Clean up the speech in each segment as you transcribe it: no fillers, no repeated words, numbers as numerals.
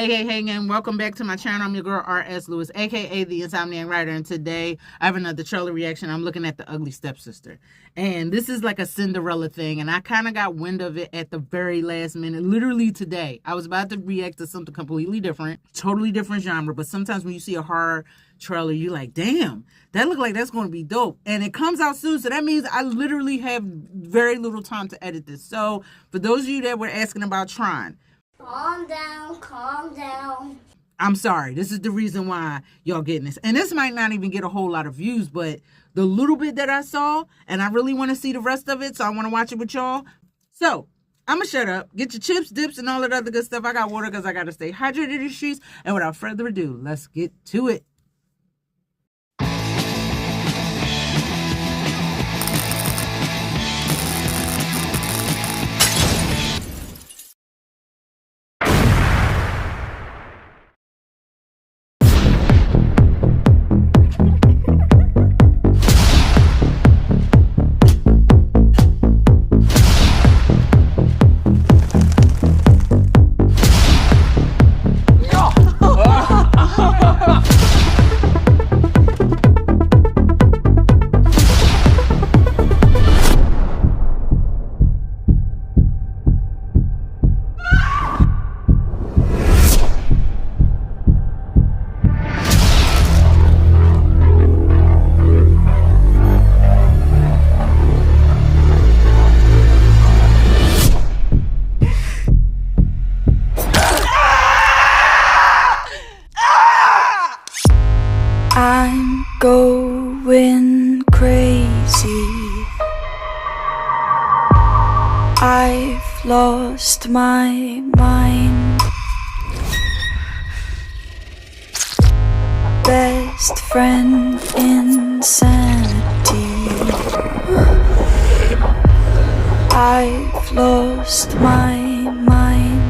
Hey, and welcome back to my channel. I'm your girl, R.S. Lewis, a.k.a. the Insomniac Writer, and today I have another trailer reaction. I'm looking at The Ugly Stepsister, and this is like a Cinderella thing, and I kind of got wind of it at the very last minute, literally today. I was about to react to something completely different, totally different genre, but sometimes when you see a horror trailer, you're like, damn, that look like that's going to be dope, and it comes out soon, so that means I literally have very little time to edit this. So for those of you that were asking about Tron, calm down, calm down. I'm sorry. This is the reason why y'all getting this. And this might not even get a whole lot of views, but the little bit that I saw, and I really want to see the rest of it, so I want to watch it with y'all. So, I'm going to shut up. Get your chips, dips, and all that other good stuff. I got water because I got to stay hydrated in the streets. And without further ado, let's get to it. I'm going crazy. I've lost my mind. Best friend insanity. I've lost my mind.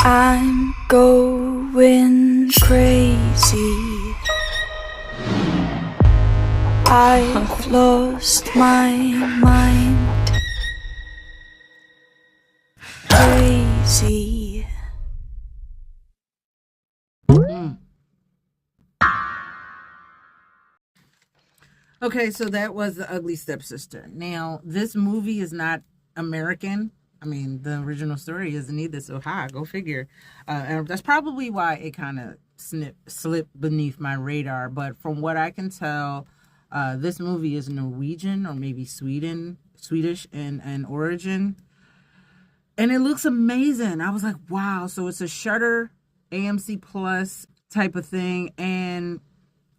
I'm going crazy. I've lost my mind. Crazy. Okay, so that was The Ugly Stepsister. Now, this movie is not American. I mean, the original story isn't either, so go figure. And that's probably why it kind of slipped beneath my radar. But from what I can tell, this movie is Norwegian or maybe Swedish in origin. And it looks amazing. I was like, wow. So it's a Shudder AMC Plus type of thing. And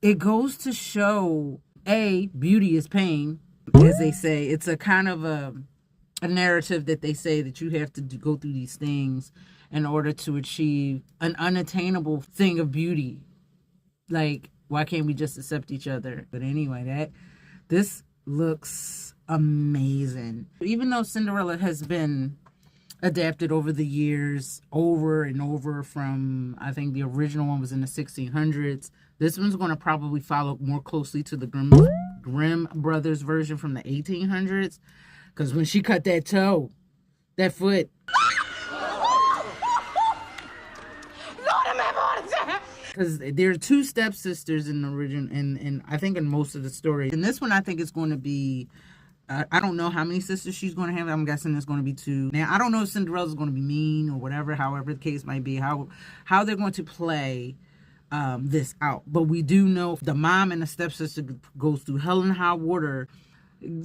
it goes to show, beauty is pain, as they say. It's a kind of a narrative that they say that you have to go through these things in order to achieve an unattainable thing of beauty. Like, why can't we just accept each other? But anyway, this looks amazing. Even though Cinderella has been adapted over the years, over and over from, I think the original one was in the 1600s. This one's going to probably follow more closely to the Grimm brothers version from the 1800s. Because when she cut that toe, that foot. Because there are two stepsisters in the original, and I think in most of the story. In this one, I think it's going to be, I don't know how many sisters she's going to have. I'm guessing it's going to be 2. Now, I don't know if Cinderella's going to be mean or whatever, however the case might be, how they're going to play this out. But we do know the mom and the stepsister goes through hell and high water.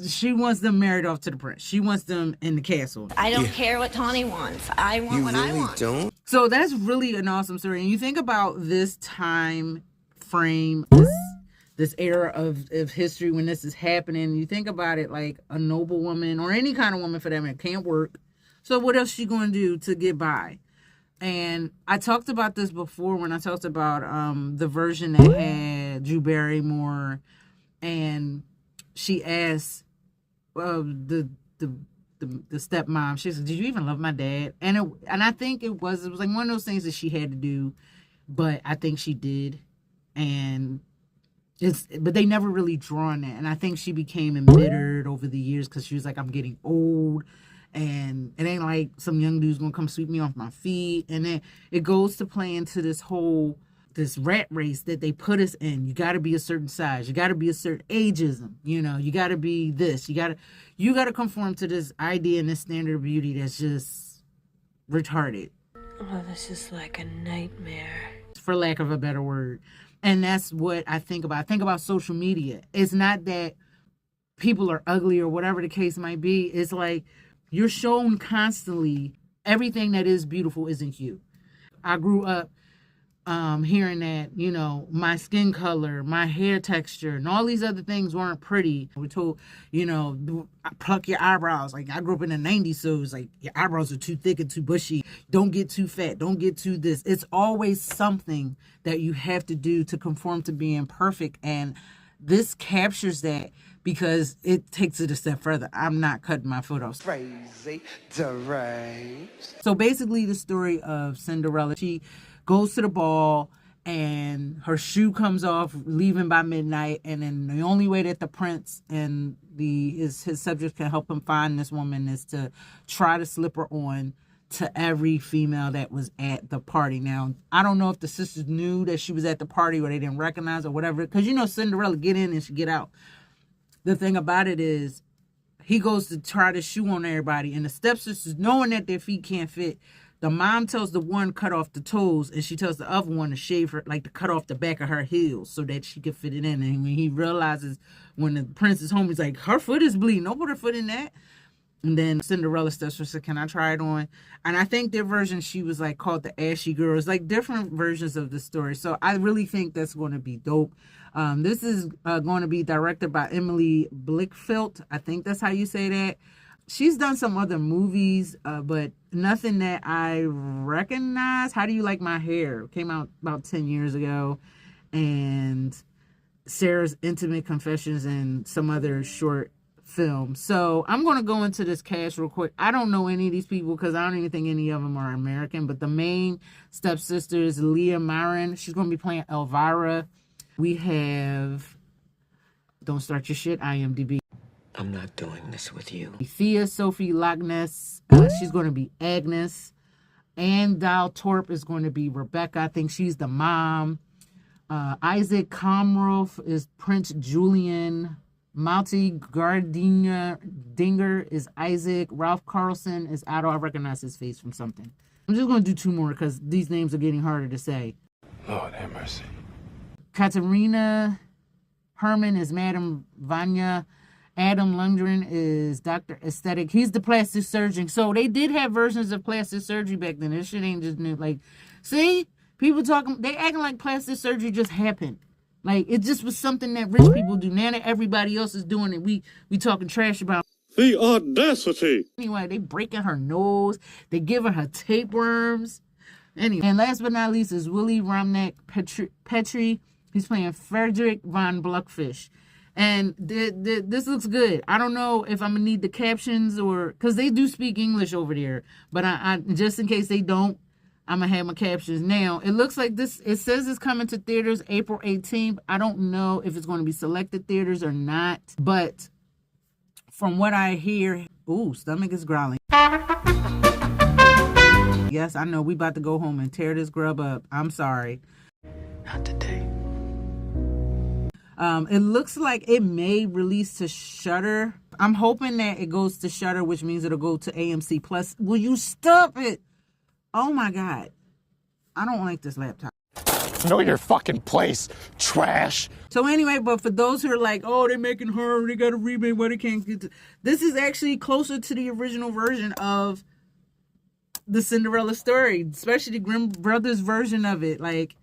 She wants them married off to the prince. She wants them in the castle. I don't care what Tawny wants. I want what I want. You really don't? So that's really an awesome story. And you think about this time frame, this era of history when this is happening. You think about it like a noble woman, or any kind of woman for that matter, can't work. So what else she going to do to get by? And I talked about this before when I talked about the version that had Drew Barrymore, and she asked the the stepmom. She said, "Did you even love my dad?" And I think it was like one of those things that she had to do, but I think she did, and but they never really drawn that. And I think she became embittered over the years because she was like, "I'm getting old, and it ain't like some young dude's gonna come sweep me off my feet." And then it goes to play into this rat race that they put us in. You got to be a certain size. You got to be a certain ageism. You know, you got to be this. You got to conform to this idea and this standard of beauty that's just retarded. Oh, this is like a nightmare. For lack of a better word. And that's what I think about. I think about social media. It's not that people are ugly or whatever the case might be. It's like you're shown constantly everything that is beautiful isn't you. I grew up hearing that, you know, my skin color, my hair texture, and all these other things weren't pretty. We're told, you know, pluck your eyebrows. Like, I grew up in the 90s, so it was like, your eyebrows are too thick and too bushy. Don't get too fat. Don't get too this. It's always something that you have to do to conform to being perfect. And this captures that because it takes it a step further. I'm not cutting my foot off. Crazy, deranged. So basically the story of Cinderella, she goes to the ball and her shoe comes off, leaving by midnight. And then the only way that the prince and his subjects can help him find this woman is to try to slip her on to every female that was at the party. Now, I don't know if the sisters knew that she was at the party or they didn't recognize her or whatever. Because, you know, Cinderella get in and she get out. The thing about it is he goes to try to shoe on everybody. And the stepsisters, knowing that their feet can't fit, the mom tells the one cut off the toes, and she tells the other one to shave her, like to cut off the back of her heels so that she could fit it in. And when he realizes, when the prince is home, he's like, her foot is bleeding. Don't put her foot in that. And then Cinderella steps and said, "Can I try it on?" And I think their version, she was like called the Ashy Girl. It's like different versions of the story. So I really think that's going to be dope. This is going to be directed by Emilie Blichfeldt. I think that's how you say that. She's done some other movies, but nothing that I recognize. How Do You Like My Hair? Came out about 10 years ago. And Sarah's Intimate Confessions and some other short films. So I'm going to go into this cast real quick. I don't know any of these people because I don't even think any of them are American. But the main stepsister is Lea Myren. She's going to be playing Elvira. We have, don't start your shit, IMDb. I'm not doing this with you. Thea Sofie Loch Næss, she's going to be Agnes. And Dahl Torp is going to be Rebecca. I think she's the mom. Isaac Comroff is Prince Julian. Malte Gardiner Dinger is Isaac. Ralph Carlson is Otto. I recognize his face from something. I'm just going to do two more because these names are getting harder to say. Lord have mercy. Katarina Herman is Madame Vanya. Adam Lundgren is Dr. Aesthetic. He's the plastic surgeon. So they did have versions of plastic surgery back then. This shit ain't just new. Like, see? People talking, they acting like plastic surgery just happened. Like, it just was something that rich people do. Now that everybody else is doing it, we talking trash about. The audacity. Anyway, they breaking her nose. They giving her tapeworms. Anyway, and last but not least is Willie Romnek Petrie. He's playing Frederick von Bluckfish. And this looks good. I don't know if I'm going to need the captions or... Because they do speak English over there. But I just in case they don't, I'm going to have my captions. Now, it looks like this... It says it's coming to theaters April 18th. I don't know if it's going to be selected theaters or not. But from what I hear... Ooh, stomach is growling. Yes, I know. We about to go home and tear this grub up. I'm sorry. Not today. It looks like it may release to Shudder. I'm hoping that it goes to Shudder, which means it'll go to AMC Plus. Will you stop it? Oh my God. I don't like this laptop. Know your fucking place, trash. So anyway, but for those who are like, oh, they're making horror, they got a remake, why they can't get to... This is actually closer to the original version of the Cinderella story, especially the Grimm Brothers version of it. Like,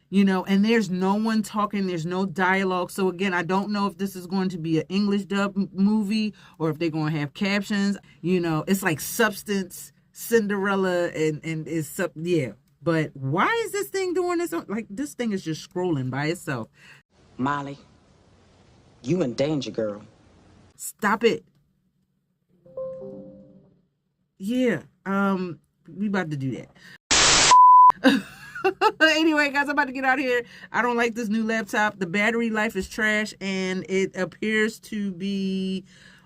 you know, and there's no one talking, there's no dialogue. So again, I don't know if this is going to be an English dub movie or if they're going to have captions. You know, it's like Substance, Cinderella, and it's yeah. But why is this thing doing this? Like, this thing is just scrolling by itself. Molly, you in danger, girl. Stop it. yeah, we about to do that. Anyway, guys, I'm about to get out of here. I don't like this new laptop. The battery life is trash, and it appears to be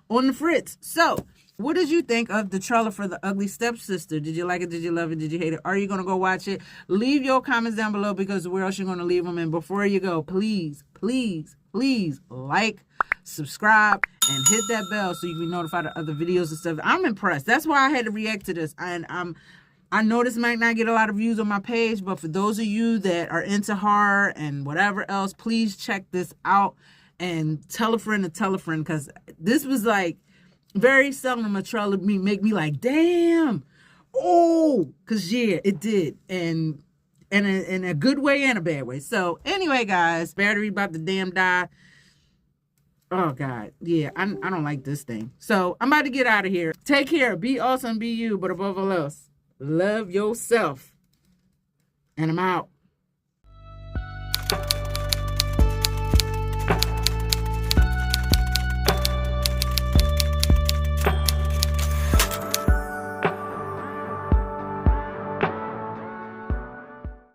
on the fritz. So, what did you think of the trailer for The Ugly Stepsister? Did you like it? Did you love it? Did you hate it? Are you going to go watch it? Leave your comments down below, because where else you're going to leave them? And before you go, please, please, please like, subscribe, and hit that bell so you can be notified of other videos and stuff. I'm impressed. That's why I had to react to this. And I know this might not get a lot of views on my page, but for those of you that are into horror and whatever else, please check this out and tell a friend to tell a friend, because this was like very seldom a trailer make me like, damn, oh, because yeah, it did, and in a good way and a bad way. So anyway, guys, battery about to damn die. Oh God, yeah, I don't like this thing. So I'm about to get out of here. Take care, be awesome, be you, but above all else, love yourself. And I'm out.